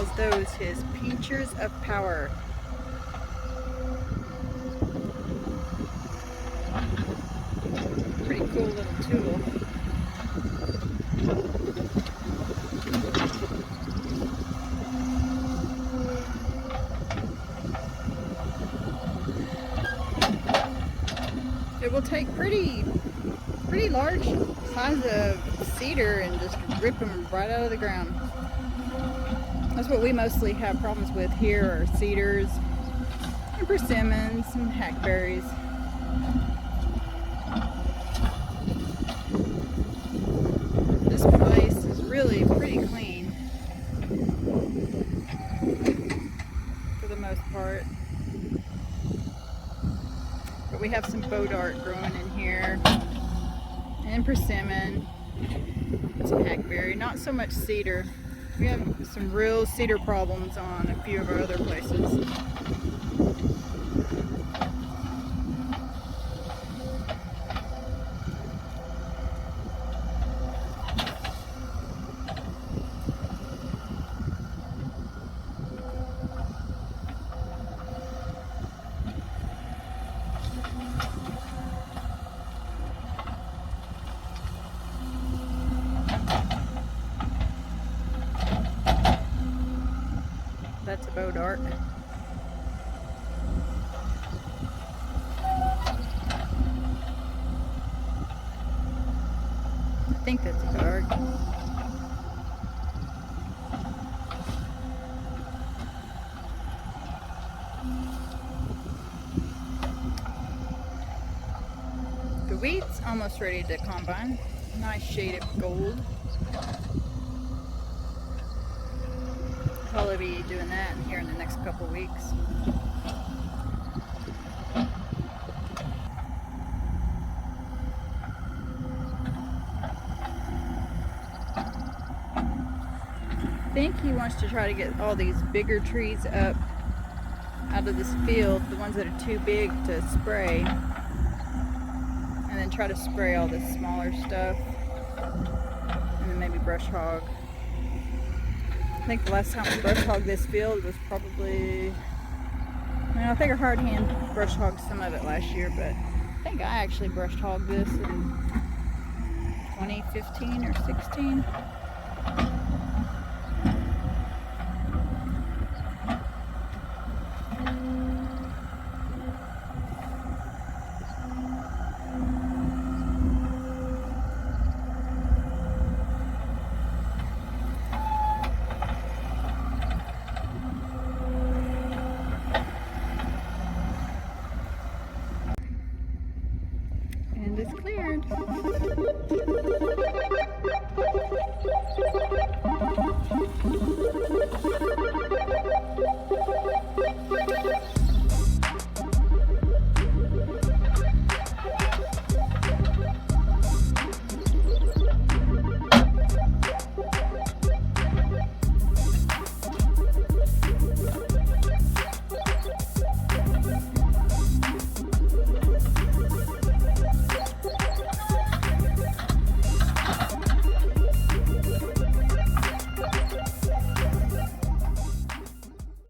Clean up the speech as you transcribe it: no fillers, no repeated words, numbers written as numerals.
calls those his pinchers of power. Pretty cool little tool. It will take pretty large size of cedar and just rip them right out of the ground. That's what we mostly have problems with here, are cedars and persimmons and hackberries. This place is really pretty clean for the most part. But we have some bodart growing in here, and persimmon, and some hackberry. Not so much cedar. We have some real cedar problems on a few of our other places. That's a bodart. I think that's a bodart. The wheat's almost ready to combine. Nice shade of gold. I'll probably be doing that here in the next couple weeks. I think he wants to try to get all these bigger trees up out of this field, the ones that are too big to spray, and then try to spray all this smaller stuff, and then maybe brush hog. I think the last time we brush hogged this field was probably, I think I hard hand brush hogged some of it last year, but I think I actually brush hogged this in 2015 or 16.